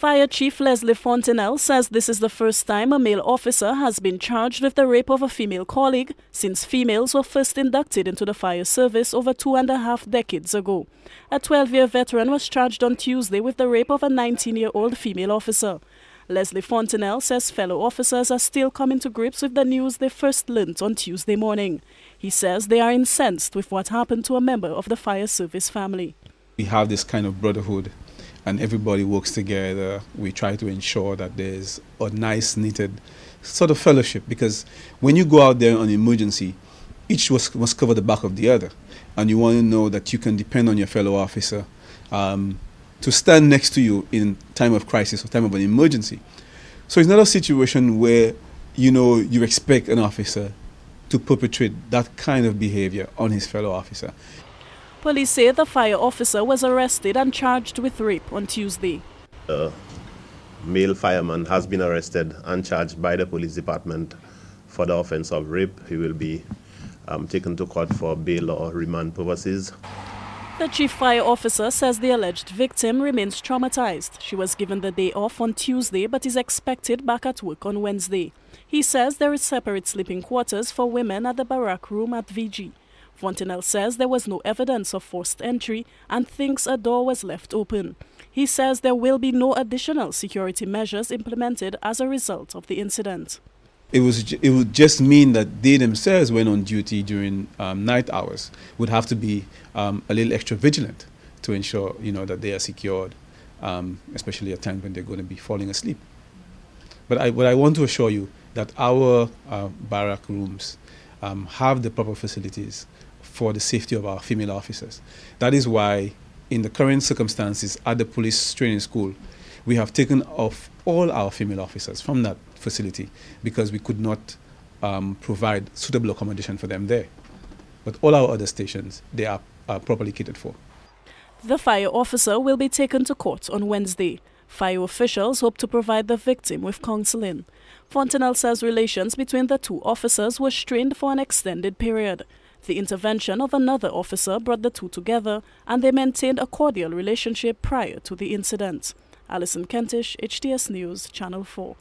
Fire Chief Leslie Fontenelle says this is the first time a male officer has been charged with the rape of a female colleague since females were first inducted into the fire service over 2.5 decades ago. A 12-year veteran was charged on Tuesday with the rape of a 19-year-old female officer. Leslie Fontenelle says fellow officers are still coming to grips with the news they first learnt on Tuesday morning. He says they are incensed with what happened to a member of the fire service family. We have this kind of brotherhood, and everybody works together. We try to ensure that there's a nice knitted sort of fellowship, because when you go out there on emergency, each must cover the back of the other, and you want to know that you can depend on your fellow officer to stand next to you in time of crisis or time of an emergency. So it's not a situation where you expect an officer to perpetrate that kind of behavior on his fellow officer. Police say the fire officer was arrested and charged with rape on Tuesday. The male fireman has been arrested and charged by the police department for the offense of rape. He will be taken to court for bail or remand purposes. The chief fire officer says the alleged victim remains traumatized. She was given the day off on Tuesday but is expected back at work on Wednesday. He says there is separate sleeping quarters for women at the barrack room at VG. Fontenelle says there was no evidence of forced entry and thinks a door was left open. He says there will be no additional security measures implemented as a result of the incident. It would just mean that they themselves, when on duty during night hours, would have to be a little extra vigilant to ensure that they are secured, especially at times when they're going to be falling asleep. But I want to assure you that our barrack rooms have the proper facilities for the safety of our female officers. That is why, in the current circumstances at the police training school, we have taken off all our female officers from that facility because we could not provide suitable accommodation for them there. But all our other stations, they are properly catered for. The fire officer will be taken to court on Wednesday. Fire officials hope to provide the victim with counseling. Fontenelle says relations between the two officers were strained for an extended period. The intervention of another officer brought the two together, and they maintained a cordial relationship prior to the incident. Alison Kentish, HTS News, Channel 4.